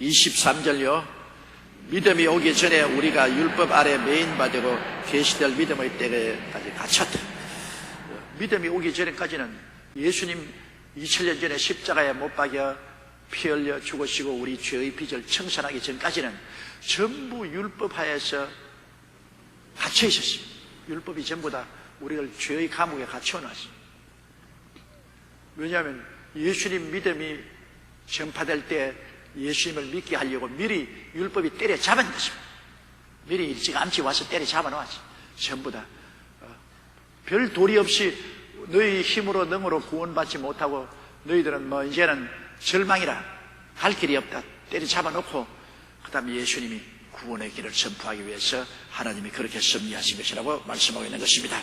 23절요. 믿음이 오기 전에 우리가 율법 아래 매인받고 계시될 믿음의 때까지 갇혔다. 믿음이 오기 전에까지는 예수님 2000년 전에 십자가에 못 박여 피 흘려 죽으시고 우리 죄의 빚을 청산하기 전까지는 전부 율법 하에서 갇혀 있었습니다. 율법이 전부 다 우리를 죄의 감옥에 갇혀 놨습니다. 왜냐하면 예수님 믿음이 전파될 때 예수님을 믿게 하려고 미리 율법이 때려잡은 것입니다. 미리 일찌감치 와서 때려잡아 놓았지. 전부 다 별 도리 없이 너희 힘으로 능으로 구원받지 못하고 너희들은 뭐 이제는 절망이라 갈 길이 없다 때려잡아 놓고 그 다음에 예수님이 구원의 길을 선포하기 위해서 하나님이 그렇게 섭리하신 것이라고 말씀하고 있는 것입니다.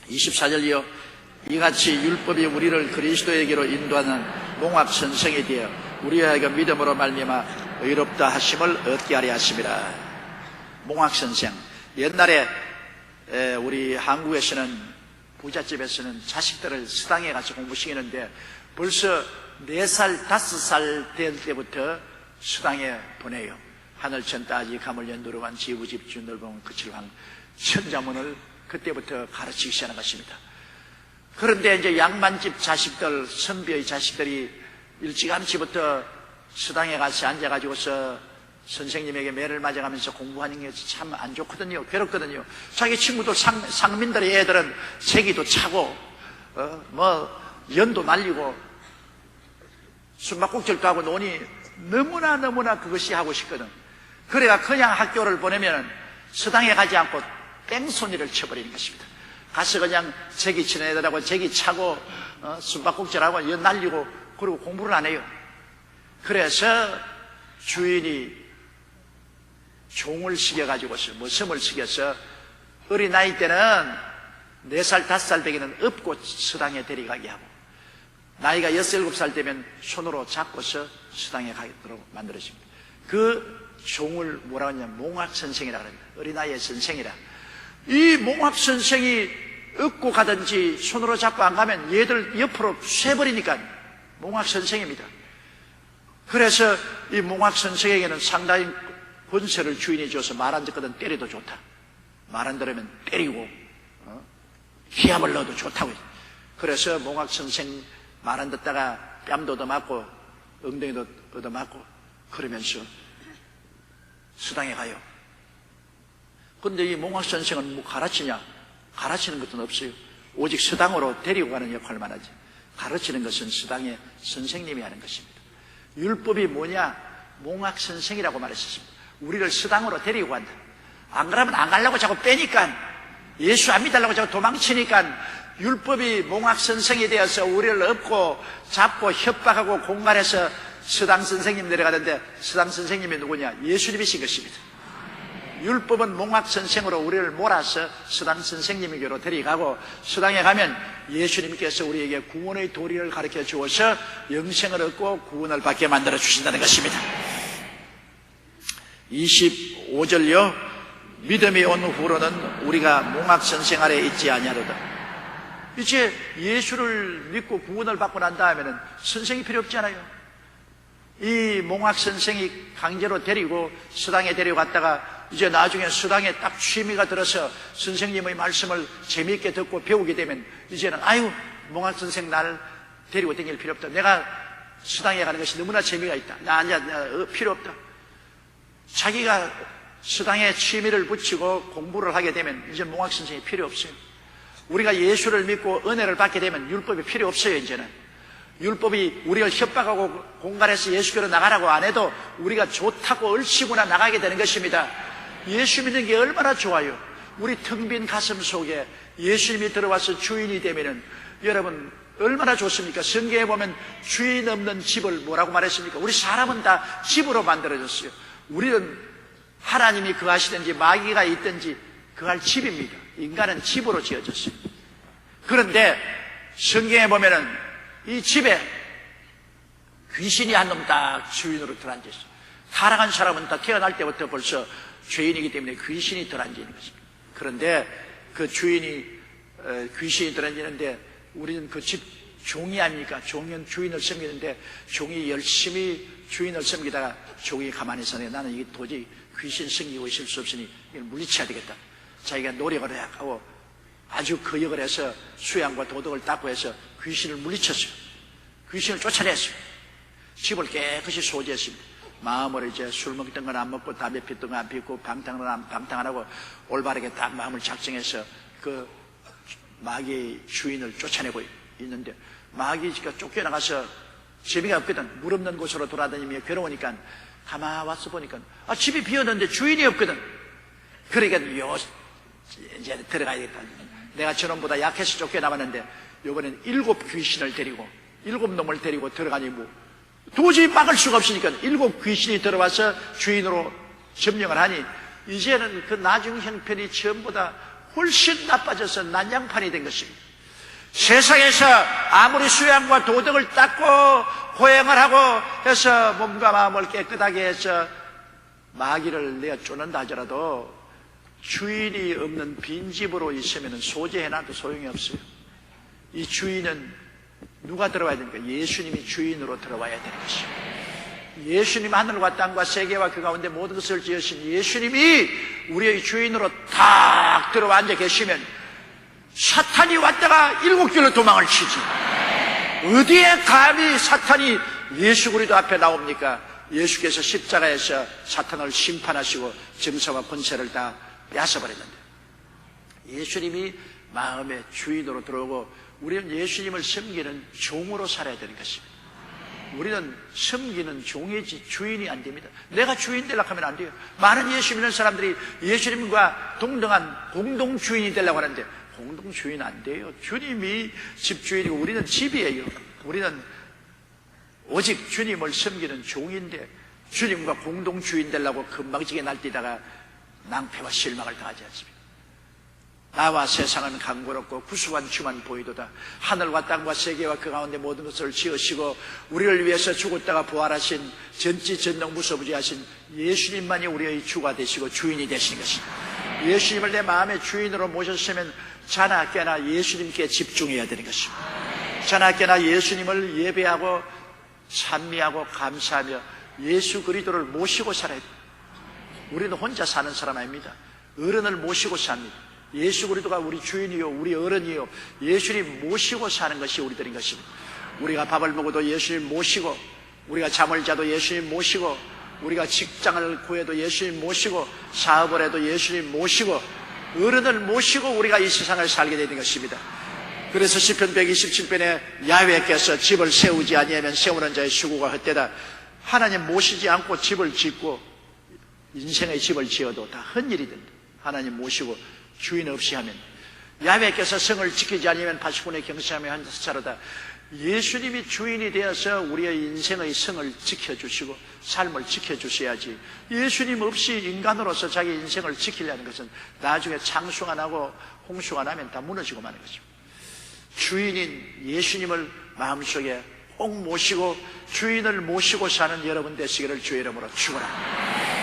24절이요. 이같이 율법이 우리를 그리스도에게로 인도하는 몽합선생이 되어 우리에게 믿음으로 말미암아 의롭다 하심을 얻게 하려 하심이라. 몽합선생, 옛날에 우리 한국에서는 부잣집에서는 자식들을 수당에 가서 공부시키는데 벌써 4살, 5살 될 때부터 수당에 보내요. 하늘천 따지 가물 연두르간 지구집주 넓은 그칠왕 천자문을 그때부터 가르치기 시작하는 것입니다. 그런데 이제 양반집 자식들, 선비의 자식들이 일찌감치부터 수당에 가서 앉아가지고서 선생님에게 매를 맞아가면서 공부하는 게 참 안 좋거든요. 괴롭거든요. 자기 친구들 상민들의 애들은 세기도 차고 연도 날리고 숨바꼭질도 하고 노니 너무나 그것이 하고 싶거든. 그래가 그냥 학교를 보내면 수당에 가지 않고 뺑소니를 쳐버리는 것입니다. 가서 그냥 제기 치는 애들하고 제기 차고 숨바꼭질하고 연 날리고 그리고 공부를 안 해요. 그래서 주인이 종을 시켜가지고서 머슴을 시켜서 어린아이 때는 4살 5살 되기는 업고 수당에 데려가게 하고 나이가 6, 7살 되면 손으로 잡고서 수당에 가도록 만들어집니다. 그 종을 뭐라고 하냐면 몽합선생이라 그럽니다. 어린아이의 선생이라. 이 몽합선생이 업고 가든지 손으로 잡고 안 가면 얘들 옆으로 쇠버리니까 몽합선생입니다. 그래서 이 몽합선생에게는 상당히 권세를 주인이 줘서 말 안 듣거든 때려도 좋다. 말 안 들으면 때리고 기합을 넣어도 좋다고. 그래서 몽합선생 말 안 듣다가 뺨도 얻어맞고 엉덩이도 얻어맞고 그러면서 수당에 가요. 그런데 이 몽합선생은 뭐 가르치냐? 가르치는 것은 없어요. 오직 수당으로 데리고 가는 역할을 하지. 가르치는 것은 수당의 선생님이 하는 것입니다. 율법이 뭐냐? 몽합선생이라고 말했습니다. 우리를 수당으로 데리고 간다. 안 그러면 안 가려고 자꾸 빼니까, 예수 안 믿으려고 자꾸 도망치니까 율법이 몽합선생이 되어서 우리를 업고 잡고 협박하고 공갈해서 수당 선생님 내려가는데 수당 선생님이 누구냐? 예수님이신 것입니다. 율법은 몽합선생으로 우리를 몰아서 수당 선생님에게로 데려가고 수당에 가면 예수님께서 우리에게 구원의 도리를 가르쳐 주어서 영생을 얻고 구원을 받게 만들어 주신다는 것입니다. 25절요. 믿음이 온 후로는 우리가 몽합선생 아래 있지 아니하로다. 이제 예수를 믿고 구원을 받고 난 다음에는 선생이 필요 없잖아요. 이 몽합선생이 강제로 데리고 수당에 데려갔다가 이제 나중에 수당에 딱 취미가 들어서 선생님의 말씀을 재미있게 듣고 배우게 되면 이제는 아유 몽합선생 나를 데리고 다닐 필요 없다. 내가 수당에 가는 것이 너무나 재미가 있다. 나 필요 없다. 자기가 수당에 취미를 붙이고 공부를 하게 되면 이제 몽합선생이 필요 없어요. 우리가 예수를 믿고 은혜를 받게 되면 율법이 필요 없어요. 이제는 율법이 우리를 협박하고 공갈해서 예수교로 나가라고 안 해도 우리가 좋다고 얼씨구나 나가게 되는 것입니다. 예수 믿는 게 얼마나 좋아요. 우리 텅 빈 가슴 속에 예수님이 들어와서 주인이 되면은 여러분 얼마나 좋습니까? 성경에 보면 주인 없는 집을 뭐라고 말했습니까? 우리 사람은 다 집으로 만들어졌어요. 우리는 하나님이 거하시든지 마귀가 있든지 거할 집입니다. 인간은 집으로 지어졌어요. 그런데 성경에 보면은 이 집에 귀신이 한 놈 딱 주인으로 들어앉아있어요. 타락한 사람은 다 태어날 때부터 벌써 죄인이기 때문에 귀신이 들어앉는 것입니다. 그런데 그 주인이 귀신이 들어앉는데 우리는 그 집 종이 아닙니까? 종은 주인을 섬기는데 종이 열심히 주인을 섬기다가 조국이 가만히 있었는데 나는 이게 도저히 귀신 섬기고 있을 수 없으니 이걸 물리쳐야 되겠다. 자기가 노력을 하고 아주 거역을 해서 수양과 도덕을 닦고 해서 귀신을 물리쳤어요. 귀신을 쫓아냈어요. 집을 깨끗이 소지했습니다. 마음으로 이제 술 먹던 건 안 먹고 담배 피던 건 안 피우고 방탕을 안 하고 올바르게 딱 마음을 작정해서 그 마귀의 주인을 쫓아내고 있는데 마귀가 쫓겨나가서 재미가 없거든. 물 없는 곳으로 돌아다니며 괴로우니까 가만 와서 보니까 집이 비었는데 주인이 없거든. 그러니까 이제 들어가야겠다. 내가 저놈보다 약해서 쫓겨나왔는데 이번엔 7 귀신을 데리고 7 놈을 데리고 들어가니 뭐 도저히 막을 수가 없으니까 7 귀신이 들어와서 주인으로 점령을 하니 이제는 그 나중 형편이 전보다 훨씬 나빠져서 난장판이 된 것입니다. 세상에서 아무리 수양과 도덕을 닦고 고행을 하고 해서 몸과 마음을 깨끗하게 해서 마귀를 내어 쫓는다 하더라도 주인이 없는 빈집으로 있으면 소재해놔도 소용이 없어요. 이 주인은 누가 들어와야 됩니까? 예수님이 주인으로 들어와야 되는 것입니다. 예수님 하늘과 땅과 세계와 그 가운데 모든 것을 지으신 예수님이 우리의 주인으로 딱 들어와 앉아 계시면 사탄이 왔다가 7길로 도망을 치지. 어디에 감히 사탄이 예수 그리스도 앞에 나옵니까? 예수께서 십자가에서 사탄을 심판하시고 정사와 권세를 다 뺏어버렸는데 예수님이 마음의 주인으로 들어오고 우리는 예수님을 섬기는 종으로 살아야 되는 것입니다. 우리는 섬기는 종이지 주인이 안 됩니다. 내가 주인 되려고 하면 안 돼요. 많은 예수 믿는 사람들이 예수님과 동등한 공동 주인이 되려고 하는데 공동 주인 안 돼요. 주님이 집주인이고 우리는 집이에요. 우리는 오직 주님을 섬기는 종인데 주님과 공동 주인 되려고 금방지게 날뛰다가 낭패와 실망을 당하지 않습니다. 나와 세상은 강고롭고 구수한 주만 보이도다. 하늘과 땅과 세계와 그 가운데 모든 것을 지으시고 우리를 위해서 죽었다가 부활하신 전지전능무소부지하신 예수님만이 우리의 주가 되시고 주인이 되시는 것입니다. 예수님을 내 마음의 주인으로 모셨으면 자나 깨나 예수님께 집중해야 되는 것입니다. 자나 깨나 예수님을 예배하고 찬미하고 감사하며 예수 그리스도를 모시고 살아야 됩니다. 우리는 혼자 사는 사람 아닙니다. 어른을 모시고 삽니다. 예수 그리스도가 우리 주인이요 우리 어른이요 예수님 모시고 사는 것이 우리들인 것입니다. 우리가 밥을 먹어도 예수님 모시고 우리가 잠을 자도 예수님 모시고 우리가 직장을 구해도 예수님 모시고 사업을 해도 예수님 모시고 어른을 모시고 우리가 이 세상을 살게 되는 것입니다. 그래서 시편 127편에 야훼께서 집을 세우지 아니하면 세우는 자의 수고가 헛되다. 하나님 모시지 않고 집을 짓고 인생의 집을 지어도 다 헛일이 된다. 하나님 모시고 주인 없이 하면 야훼께서 성을 지키지 않으면 80군의 경시하며 한 자로다. 예수님이 주인이 되어서 우리의 인생의 성을 지켜주시고 삶을 지켜주셔야지 예수님 없이 인간으로서 자기 인생을 지키려는 것은 나중에 창수가 나고 홍수가 나면 다 무너지고 마는 것입니다. 주인인 예수님을 마음속에 꼭 모시고 주인을 모시고 사는 여러분 되시기를 주의 이름으로 축원합니다.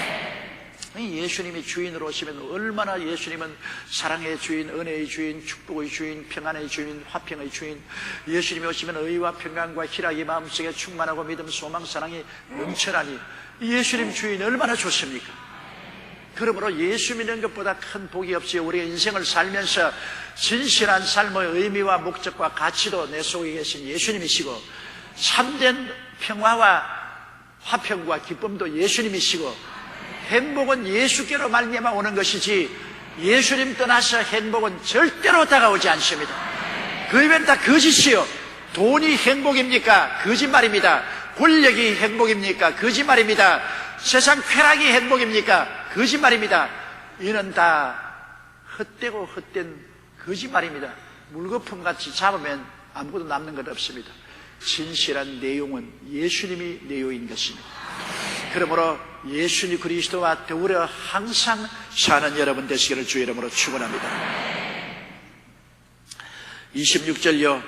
예수님이 주인으로 오시면 얼마나 예수님은 사랑의 주인, 은혜의 주인, 축복의 주인, 평안의 주인, 화평의 주인. 예수님이 오시면 의와 평강과 희락이 마음속에 충만하고 믿음, 소망, 사랑이 넘쳐나니 예수님 주인 얼마나 좋습니까? 그러므로 예수 믿는 것보다 큰 복이 없이 우리의 인생을 살면서 진실한 삶의 의미와 목적과 가치도 내 속에 계신 예수님이시고 참된 평화와 화평과 기쁨도 예수님이시고 행복은 예수께로 말미암아 오는 것이지 예수님 떠나서 행복은 절대로 다가오지 않습니다. 그 외에는 다 거짓이요. 돈이 행복입니까? 거짓말입니다. 권력이 행복입니까? 거짓말입니다. 세상 쾌락이 행복입니까? 거짓말입니다. 이는 다 헛되고 헛된 거짓말입니다. 물거품같이 잡으면 아무것도 남는 것 없습니다. 진실한 내용은 예수님이 내용인 것입니다. 그러므로 예수님 그리스도와 더불어 항상 사는 여러분 되시기를 주의 이름으로 축원합니다. 26절요.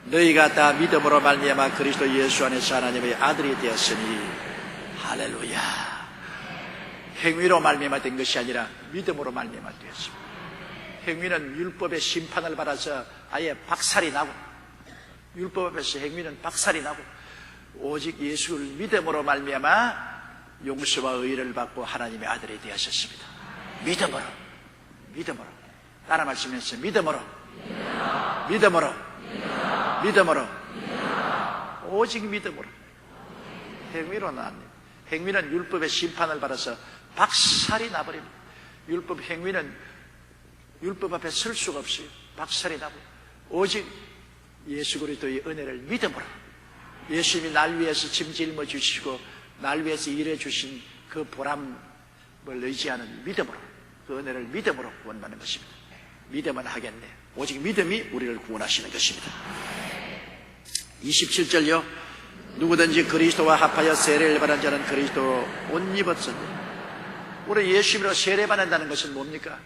너희가 다 믿음으로 말미암아 그리스도 예수 안에서 하나님의 아들이 되었으니 할렐루야. 행위로 말미암아 된 것이 아니라 믿음으로 말미암아 되었습니다. 행위는 율법의 심판을 받아서 아예 박살이 나고 율법 앞에서 행위는 박살이 나고 오직 예수를 믿음으로 말미암아 용서와 의를 받고 하나님의 아들이 되었습니다. 믿음으로, 믿음으로. 따라 말씀하세요. 믿음으로, 믿음으로, 믿음으로, 오직 믿음으로. 행위로는 안 돼요. 행위는 율법의 심판을 받아서 박살이 나버립니다. 율법 행위는 율법 앞에 설 수가 없어요. 박살이 나고 오직 예수 그리스도의 은혜를 믿음으로, 예수님이 날 위해서 짐 짊어 주시고 날 위해서 일해 주신 그 보람을 의지하는 믿음으로, 그 은혜를 믿음으로 구원받는 것입니다. 믿음은 하겠네. 오직 믿음이 우리를 구원하시는 것입니다. 27절요. 누구든지 그리스도와 합하여 세례를 받은 자는 그리스도로 옷 입었으니. 우리 예수님으로 세례받는다는 것은 뭡니까?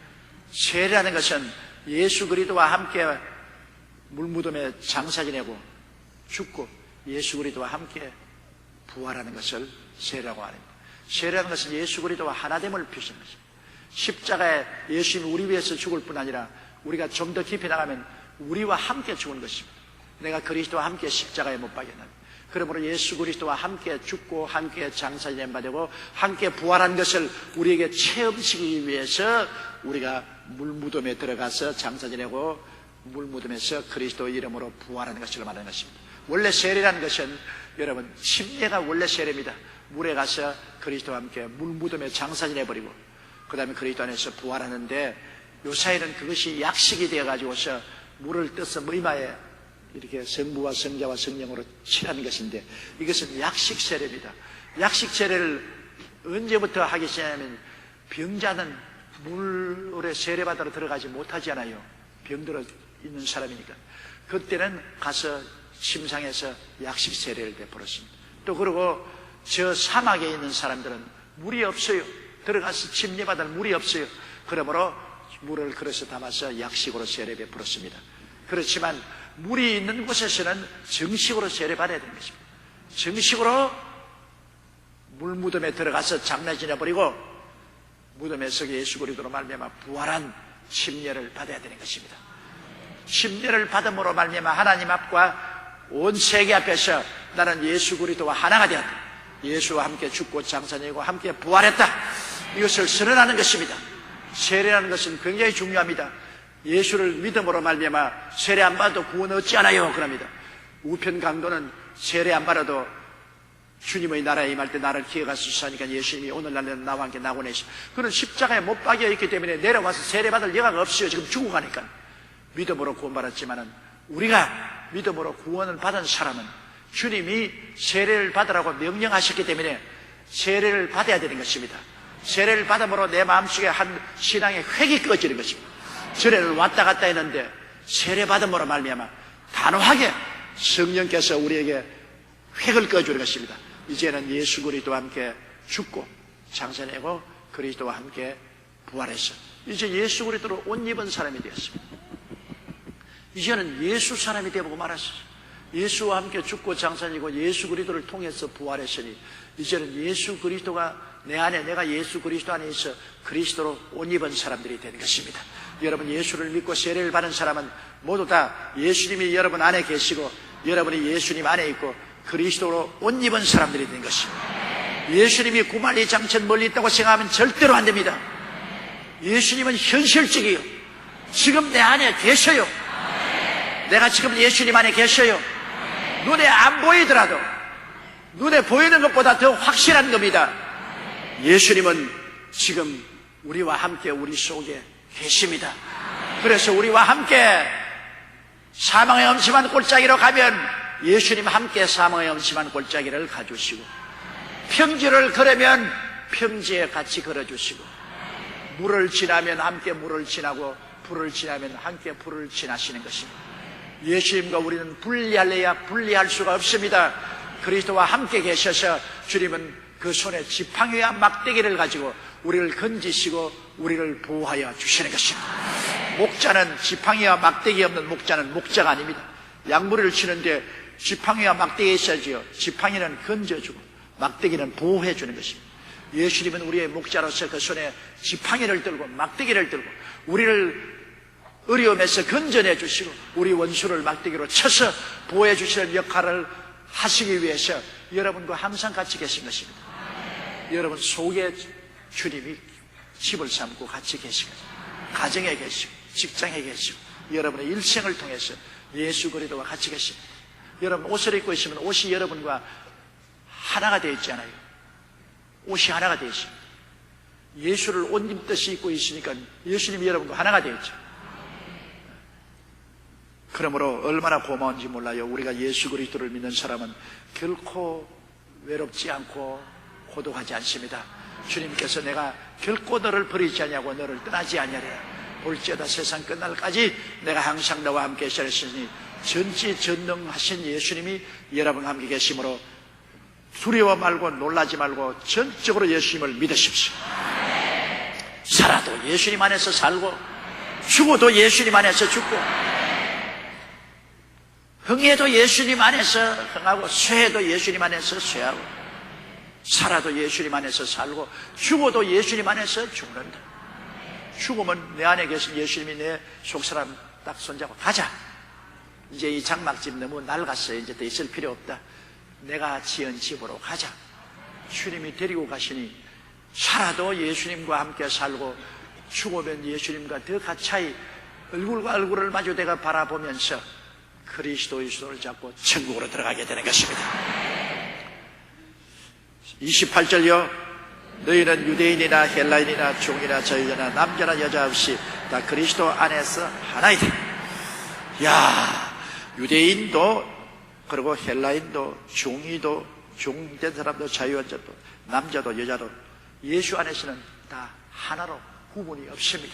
세례라는 것은 예수 그리스도와 함께 물무덤에 장사 지내고 죽고 예수 그리스도와 함께 부활하는 것을 세례라고 합니다. 세례라는 것은 예수 그리스도와 하나됨을 표시하는 것입니다. 십자가에 예수님이 우리 위해서 죽을 뿐 아니라 우리가 좀 더 깊이 나가면 우리와 함께 죽은 것입니다. 내가 그리스도와 함께 십자가에 못 박였다. 그러므로 예수 그리스도와 함께 죽고 함께 장사 지낸 바 되고 함께 부활한 것을 우리에게 체험시키기 위해서 우리가 물무덤에 들어가서 장사 지내고 물무덤에서 그리스도 이름으로 부활하는 것을 말하는 것입니다. 원래 세례라는 것은 여러분 침례가 원래 세례입니다. 물에 가서 그리스도와 함께 물무덤에 장사 지내버리고 그 다음에 그리스도 안에서 부활하는데 요사이는 그것이 약식이 되어가지고서 물을 떠서 이마에 이렇게 성부와 성자와 성령으로 칠하는 것인데 이것은 약식 세례입니다. 약식 세례를 언제부터 하기 시작하면 병자는 물에 세례받으러 들어가지 못하잖아요. 병들어 있는 사람이니까. 그때는 가서 침상에서 약식 세례를 베풀었습니다. 또 그리고 저 사막에 있는 사람들은 물이 없어요. 들어가서 침례받을 물이 없어요. 그러므로 물을 그릇에 담아서 약식으로 세례 베풀었습니다. 그렇지만 물이 있는 곳에서는 정식으로 세례받아야 되는 것입니다. 정식으로 물무덤에 들어가서 장례 지내버리고 무덤에서 예수 그리스도로 말미암아 부활한 침례를 받아야 되는 것입니다. 침례를 받음으로 말미암아 하나님 앞과 온 세계 앞에서 나는 예수 그리스도와 하나가 되었다. 예수와 함께 죽고 장사 지내고 함께 부활했다. 이것을 선언하는 것입니다. 세례라는 것은 굉장히 중요합니다. 예수를 믿음으로 말미암아 세례 안 받아도 구원 얻지 않아요. 그럽니다. 우편 강도는 세례 안 받아도 주님의 나라에 임할 때 나를 기억하소서 하니까 예수님이 오늘날에는 나와 함께 낙원에 그는 십자가에 못 박여 있기 때문에 내려가서 세례 받을 여가가 없어요. 지금 죽어가니까. 믿음으로 구원받았지만은 우리가 믿음으로 구원을 받은 사람은 주님이 세례를 받으라고 명령하셨기 때문에 세례를 받아야 되는 것입니다. 세례를 받음으로 내 마음속에 한 신앙의 획이 꺼지는 것입니다. 전에는 왔다 갔다 했는데 세례 받음으로 말미암아 단호하게 성령께서 우리에게 획을 꺼주는 것입니다. 이제는 예수 그리스도와 함께 죽고 장사내고 그리스도와 함께 부활해서 이제 예수 그리스도로 옷 입은 사람이 되었습니다. 이제는 예수 사람이 되고 말았어요. 예수와 함께 죽고 장사지고 예수 그리스도를 통해서 부활했으니 이제는 예수 그리스도가 내 안에, 내가 예수 그리스도 안에 있어 그리스도로 옷 입은 사람들이 되는 것입니다. 여러분 예수를 믿고 세례를 받은 사람은 모두 다 예수님이 여러분 안에 계시고 여러분이 예수님 안에 있고 그리스도로 옷 입은 사람들이 되는 것입니다. 예수님이 구만리 장천 멀리 있다고 생각하면 절대로 안 됩니다. 예수님은 현실적이에요. 지금 내 안에 계셔요. 내가 지금 예수님 안에 계셔요. 눈에 안 보이더라도 눈에 보이는 것보다 더 확실한 겁니다. 예수님은 지금 우리와 함께 우리 속에 계십니다. 그래서 우리와 함께 사망의 엄심한 골짜기로 가면 예수님 함께 사망의 엄심한 골짜기를 가주시고 평지를 걸으면 평지에 같이 걸어주시고 물을 지나면 함께 물을 지나고 불을 지나면 함께 불을 지나시는 것입니다. 예수님과 우리는 분리할래야 분리할 수가 없습니다. 그리스도와 함께 계셔서 주님은 그 손에 지팡이와 막대기를 가지고 우리를 건지시고 우리를 보호하여 주시는 것입니다. 목자는 지팡이와 막대기 없는 목자는 목자가 아닙니다. 양무리를 치는데 지팡이와 막대기가 있어야지요. 지팡이는 건져주고 막대기는 보호해주는 것입니다. 예수님은 우리의 목자로서 그 손에 지팡이를 들고 막대기를 들고 우리를 어려움에서 건져내 주시고 우리 원수를 막대기로 쳐서 보호해 주시는 역할을 하시기 위해서 여러분과 항상 같이 계신 것입니다. 여러분 속에 주님이 집을 삼고 같이 계시고, 가정에 계시고, 직장에 계시고, 여러분의 일생을 통해서 예수 그리스도와 같이 계십니다. 여러분 옷을 입고 있으면 옷이 여러분과 하나가 되어 있잖아요. 옷이 하나가 되어 있습니다. 예수를 옷 입듯이 입고 있으니까 예수님이 여러분과 하나가 되어 있죠. 그러므로 얼마나 고마운지 몰라요. 우리가 예수 그리스도를 믿는 사람은 결코 외롭지 않고 고독하지 않습니다. 주님께서 내가 결코 너를 버리지 아니하고 너를 떠나지 아니하리라. 볼지어다 세상 끝날까지 내가 항상 너와 함께 있으리니 전지전능하신 예수님이 여러분과 함께 계시므로 두려워 말고 놀라지 말고 전적으로 예수님을 믿으십시오. 살아도 예수님 안에서 살고 죽어도 예수님 안에서 죽고 흥해도 예수님 안에서 흥하고 쇠해도 예수님 안에서 쇠하고 살아도 예수님 안에서 살고 죽어도 예수님 안에서 죽는다. 죽으면 내 안에 계신 예수님이 내 속사람 딱 손잡고 가자. 이제 이 장막집 너무 낡았어요. 이제 더 있을 필요 없다. 내가 지은 집으로 가자. 주님이 데리고 가시니 살아도 예수님과 함께 살고 죽으면 예수님과 더 가차이 얼굴과 얼굴을 마주대가 바라보면서 그리스도의 손을 잡고 천국으로 들어가게 되는 것입니다. 28절요. 너희는 유대인이나 헬라인이나 종이나 자유자나 남자나 여자 없이 다 그리스도 안에서 하나이다. 야, 유대인도 그리고 헬라인도 종이도 종된 사람도 자유자도 남자도 여자도 예수 안에서는 다 하나로 구분이 없습니다.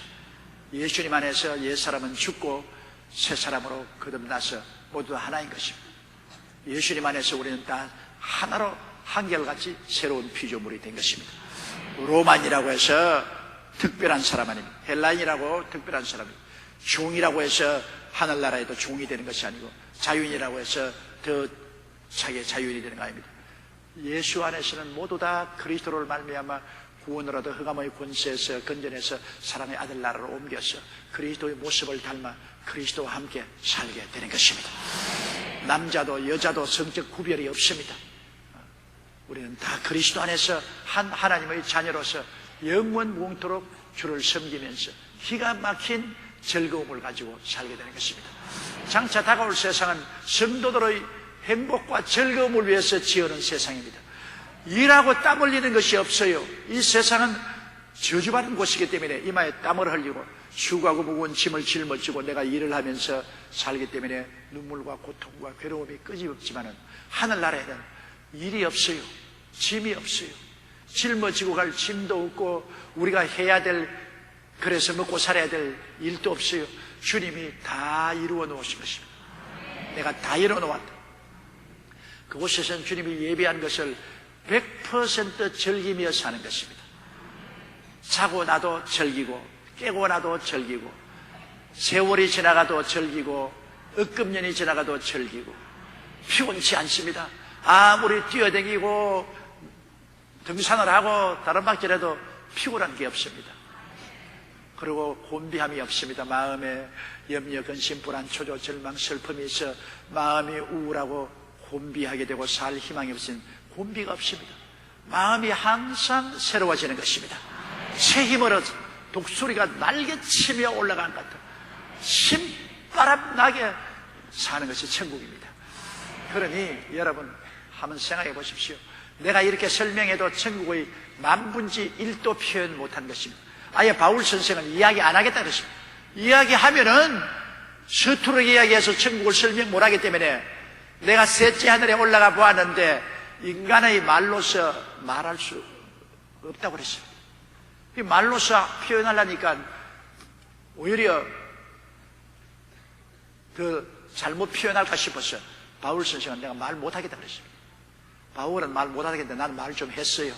예수님 안에서 옛사람은 죽고 새사람으로 거듭나서 모두 하나인 것입니다. 예수님 안에서 우리는 다 하나로 한결같이 새로운 피조물이 된 것입니다. 로만이라고 해서 특별한 사람 아닙니다. 헬라인이라고 특별한 사람입니다. 종이라고 해서 하늘나라에도 종이 되는 것이 아니고 자유인이라고 해서 더 자기의 자유인이 되는 거 아닙니다. 예수 안에서는 모두 다 그리스도를 말미암아 구원을 얻어 흑암의 권세에서 건져내서 사람의 아들 나라로 옮겨서 그리스도의 모습을 닮아 그리스도와 함께 살게 되는 것입니다. 남자도 여자도 성적 구별이 없습니다. 우리는 다 그리스도 안에서 한 하나님의 자녀로서 영원 무궁토록 주를 섬기면서 기가 막힌 즐거움을 가지고 살게 되는 것입니다. 장차 다가올 세상은 성도들의 행복과 즐거움을 위해서 지어놓은 세상입니다. 일하고 땀 흘리는 것이 없어요. 이 세상은 저주받은 곳이기 때문에 이마에 땀을 흘리고 수고하고 무거운 짐을 짊어지고 내가 일을 하면서 살기 때문에 눈물과 고통과 괴로움이 끊임없지만은 하늘나라에는 일이 없어요. 짐이 없어요. 짊어지고 갈 짐도 없고 우리가 해야 될, 그래서 먹고 살아야 될 일도 없어요. 주님이 다 이루어 놓으신 것입니다. 내가 다 이루어 놓았다. 그곳에서는 주님이 예비한 것을 100% 즐기며 사는 것입니다. 자고 나도 즐기고 깨고 나도 즐기고 세월이 지나가도 즐기고 억금년이 지나가도 즐기고 피곤치 않습니다. 아무리 뛰어다니고 등산을 하고 다른 박질해도 피곤한 게 없습니다. 그리고 곤비함이 없습니다. 마음에 염려, 근심, 불안, 초조, 절망, 슬픔이 있어 마음이 우울하고 곤비하게 되고 살 희망이 없으면 곤비가 없습니다. 마음이 항상 새로워지는 것입니다. 새 힘을 얻어 독수리가 날개치며 올라가는 것 같은 신바람 나게 사는 것이 천국입니다. 그러니 여러분 한번 생각해 보십시오. 내가 이렇게 설명해도 천국의 만분지 1도 표현 못한 것입니다. 아예 바울 선생은 이야기 안 하겠다 그랬습니다. 이야기하면은 서투르게 이야기해서 천국을 설명 못하기 때문에 내가 셋째 하늘에 올라가 보았는데 인간의 말로서 말할 수 없다고 그랬습니다. 말로서 표현하려니까 오히려 더 잘못 표현할까 싶어서 바울 선생은 내가 말 못하겠다 그랬습니다. 바울은 말 못하겠는데 나는 말 좀 했어요.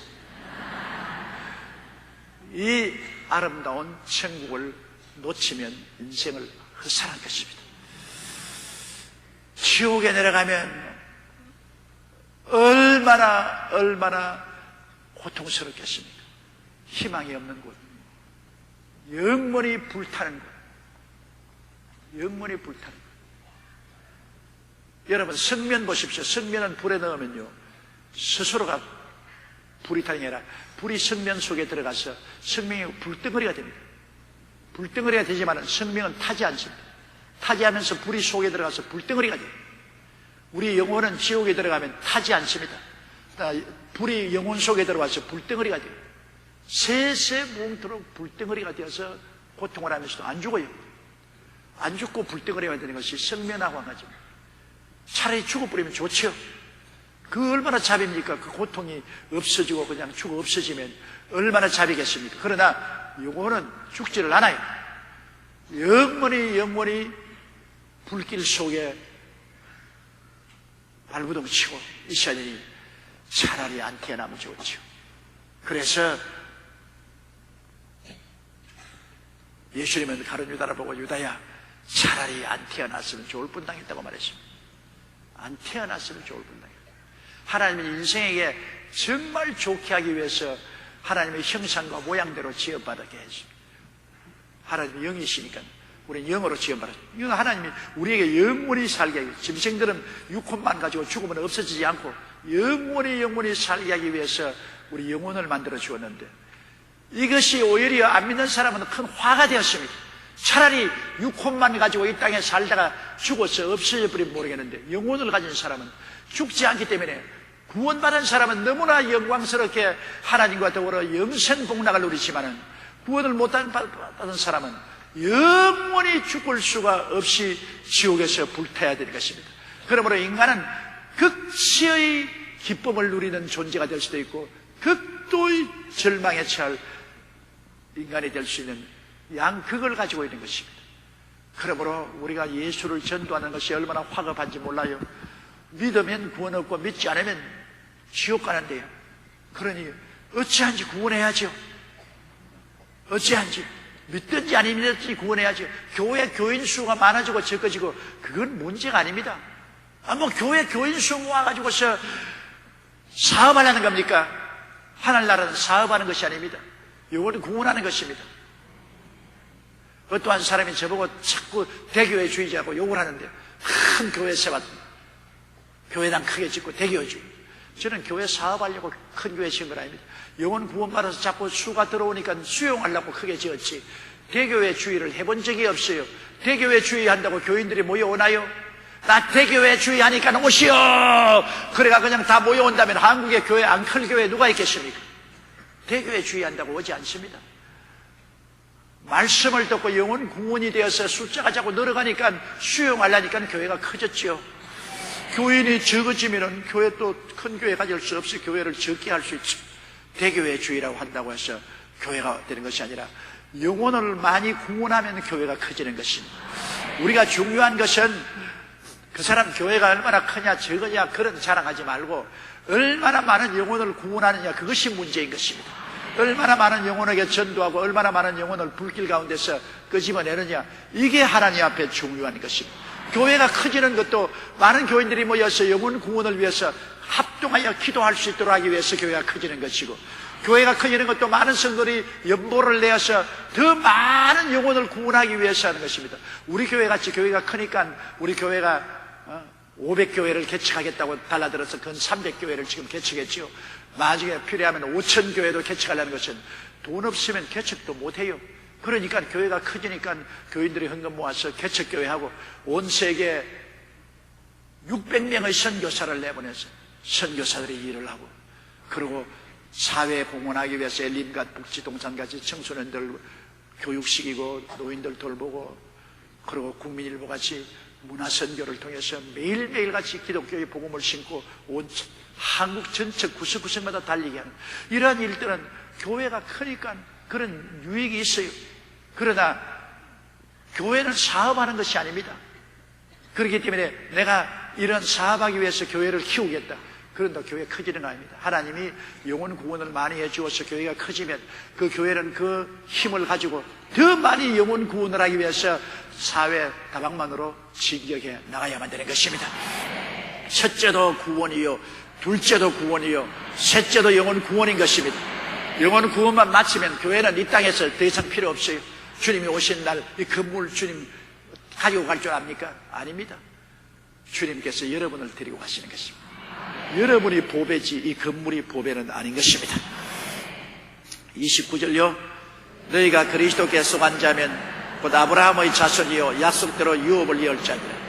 이 아름다운 천국을 놓치면 인생을 헛살한 것입니다. 지옥에 내려가면 얼마나 고통스럽겠습니까? 희망이 없는 곳, 영원히 불타는 곳, 영원히 불타는 곳. 여러분 성면 보십시오. 성면은 불에 넣으면요 스스로가 불이 타는 게 아니라 불이 성면 속에 들어가서 성명이 불덩어리가 됩니다. 불덩어리가 되지만 성명은 타지 않습니다. 타지 않으면서 불이 속에 들어가서 불덩어리가 돼요. 우리 영혼은 지옥에 들어가면 타지 않습니다. 불이 영혼 속에 들어와서 불덩어리가 돼요. 세세 뭉토록 불덩어리가 되어서 고통을 하면서도 안 죽어요. 안 죽고 불덩어리가 되는 것이 성면하고 한 가지입니다. 차라리 죽어버리면 좋죠. 그 얼마나 잡입니까? 그 고통이 없어지고 그냥 죽어 없어지면 얼마나 잡이겠습니까? 그러나 영혼은 죽지를 않아요. 영원히 불길 속에 발부둥 치고 있어야 되니 차라리 안 태어나면 좋죠. 그래서 예수님은 가룟 유다를 보고 유다야 차라리 안 태어났으면 좋을 뻔당했다고 말했습니다. 안 태어났으면 좋을 뻔당했다. 하나님은 인생에게 정말 좋게 하기 위해서 하나님의 형상과 모양대로 지어받게 했습니다. 하나님이 영이시니까 우리는 영으로 지어받았습니다. 이건 하나님이 우리에게 영원히 살게 하기 위해서, 짐승들은 육혼만 가지고 죽으면 없어지지 않고 영원히 살게 하기 위해서 우리 영혼을 만들어 주었는데, 이것이 오히려 안 믿는 사람은 큰 화가 되었습니다. 차라리 육혼만 가지고 이 땅에 살다가 죽어서 없어져 버리면 모르겠는데, 영혼을 가진 사람은 죽지 않기 때문에, 구원받은 사람은 너무나 영광스럽게 하나님과 더불어 영생 복락을 누리지만은, 구원을 못 받은 사람은 영원히 죽을 수가 없이 지옥에서 불타야 되는 것입니다. 그러므로 인간은 극치의 기쁨을 누리는 존재가 될 수도 있고 극도의 절망에 처할 인간이 될 수 있는 양극을 가지고 있는 것입니다. 그러므로 우리가 예수를 전도하는 것이 얼마나 화급한지 몰라요. 믿으면 구원 얻고 믿지 않으면 지옥 가는데요. 그러니 어찌한지 구원해야죠. 어찌한지 믿든지 안 믿든지 구원해야죠. 교회 교인 수가 많아지고 적어지고 그건 문제가 아닙니다. 뭐 교회 교인 수 모아가지고서 사업하려는 겁니까? 하늘나라는 사업하는 것이 아닙니다. 이거는 구원하는 것입니다. 어떠한 사람이 저보고 자꾸 대교회주의자고 욕을 하는데, 큰 교회 세웠 교회당 크게 짓고 대교회주의. 저는 교회 사업하려고 큰 교회 지은 건 아닙니다. 영혼 구원받아서 자꾸 수가 들어오니까 수용하려고 크게 지었지, 대교회주의를 해본 적이 없어요. 대교회주의한다고 교인들이 모여오나요? 나 대교회주의 하니까 오시오! 그래가 그냥 다 모여온다면 한국의 교회, 앙클교회 누가 있겠습니까? 대교회주의 한다고 오지 않습니다. 말씀을 듣고 영혼 구원이 되어서 숫자가 자꾸 늘어가니까 수용하려니까 교회가 커졌죠. 교인이 적어지면 교회 또 큰 교회 가질 수 없이 교회를 적게 할 수 있죠. 대교회주의라고 한다고 해서 교회가 되는 것이 아니라 영혼을 많이 구원하면 교회가 커지는 것입니다. 우리가 중요한 것은 그 사람 교회가 얼마나 크냐 적으냐 그런 자랑하지 말고 얼마나 많은 영혼을 구원하느냐, 그것이 문제인 것입니다. 얼마나 많은 영혼에게 전도하고 얼마나 많은 영혼을 불길 가운데서 끄집어내느냐, 이게 하나님 앞에 중요한 것입니다. 교회가 커지는 것도 많은 교인들이 모여서 영혼 구원을 위해서 합동하여 기도할 수 있도록 하기 위해서 교회가 커지는 것이고, 교회가 커지는 것도 많은 성도들이 연보를 내어서 더 많은 영혼을 구원하기 위해서 하는 것입니다. 우리 교회같이 교회가 크니까 우리 교회가 500교회를 개척하겠다고 달라들어서 근 300교회를 지금 개척했죠. 나중에 필요하면 5000교회도 개척하려는 것은 돈 없으면 개척도 못해요. 그러니까 교회가 커지니까 교인들이 헌금 모아서 개척교회하고 온 세계 600명의 선교사를 내보내서 선교사들이 일을 하고, 그리고 사회에 봉헌하기 위해서 엘림갓 복지동산같이 청소년들 교육시키고 노인들 돌보고, 그리고 국민일보같이 문화선교를 통해서 매일매일 같이 기독교의 복음을 심고 온 한국 전체 구석구석마다 달리게 하는 이러한 일들은 교회가 크니까 그런 유익이 있어요. 그러나 교회는 사업하는 것이 아닙니다. 그렇기 때문에 내가 이런 사업하기 위해서 교회를 키우겠다, 그런다 교회 커지는 거 아닙니다. 하나님이 영혼 구원을 많이 해주어서 교회가 커지면 그 교회는 그 힘을 가지고 더 많이 영혼 구원을 하기 위해서 사회 다방면으로 진격해 나가야만 되는 것입니다. 첫째도 구원이요, 둘째도 구원이요, 셋째도 영혼 구원인 것입니다. 영혼 구원만 마치면 교회는 이 땅에서 더 이상 필요 없어요. 주님이 오신 날 이 건물 주님 가지고 갈 줄 압니까? 아닙니다. 주님께서 여러분을 데리고 가시는 것입니다. 여러분이 보배지 이 건물이 보배는 아닌 것입니다. 29절요. 너희가 그리스도께 속한 자면 곧 아브라함의 자손이요 약속대로 유업을 이을 자니라.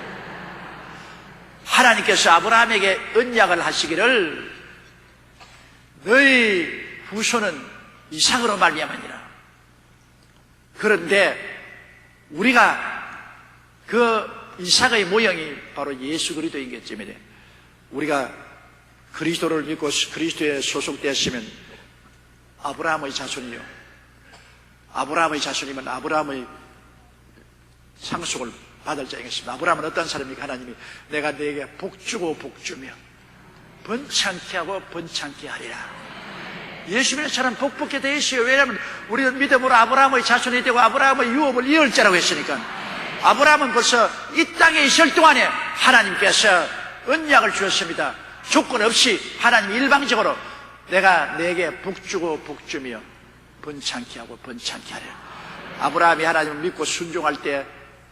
하나님께서 아브라함에게 언약을 하시기를 너희 후손은 이삭으로 말미암으니라. 그런데 우리가 그 이삭의 모형이 바로 예수 그리스도인 것 때문에 우리가 그리스도를 믿고 그리스도에 소속되었으면 아브라함의 자손이요, 아브라함의 자손이면 아브라함의 상속을 받을 자인 것입니다. 아브라함은 어떤 사람입니까? 하나님이 내가 너에게 복주고 복주며 번창케 하고 번창케 하리라. 예수님처럼 복복게 되시오. 왜냐하면 우리는 믿음으로 아브라함의 자손이 되고 아브라함의 유업을 이을 자라고 했으니까. 아브라함은 벌써 이 땅에 있을 동안에 하나님께서 언약을 주었습니다. 조건 없이 하나님이 일방적으로 내가 너에게 복주고 복주며 번창케 하고 번창케 하리라. 아브라함이 하나님을 믿고 순종할 때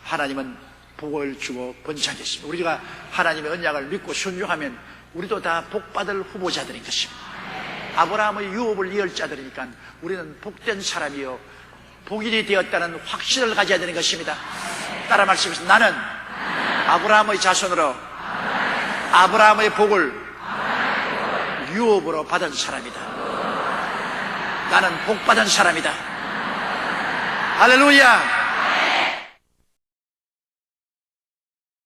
하나님은 복을 주고 번창케 했습니다. 우리가 하나님의 언약을 믿고 순종하면 우리도 다 복받을 후보자들인 것입니다. 아브라함의 유업을 이을 자들이니까 우리는 복된 사람이요 복인이 되었다는 확신을 가져야 되는 것입니다. 따라 말씀하십시다. 나는 아브라함의 자손으로 아브라함의 복을 유업으로 받은 사람이다. 나는 복받은 사람이다. 할렐루야.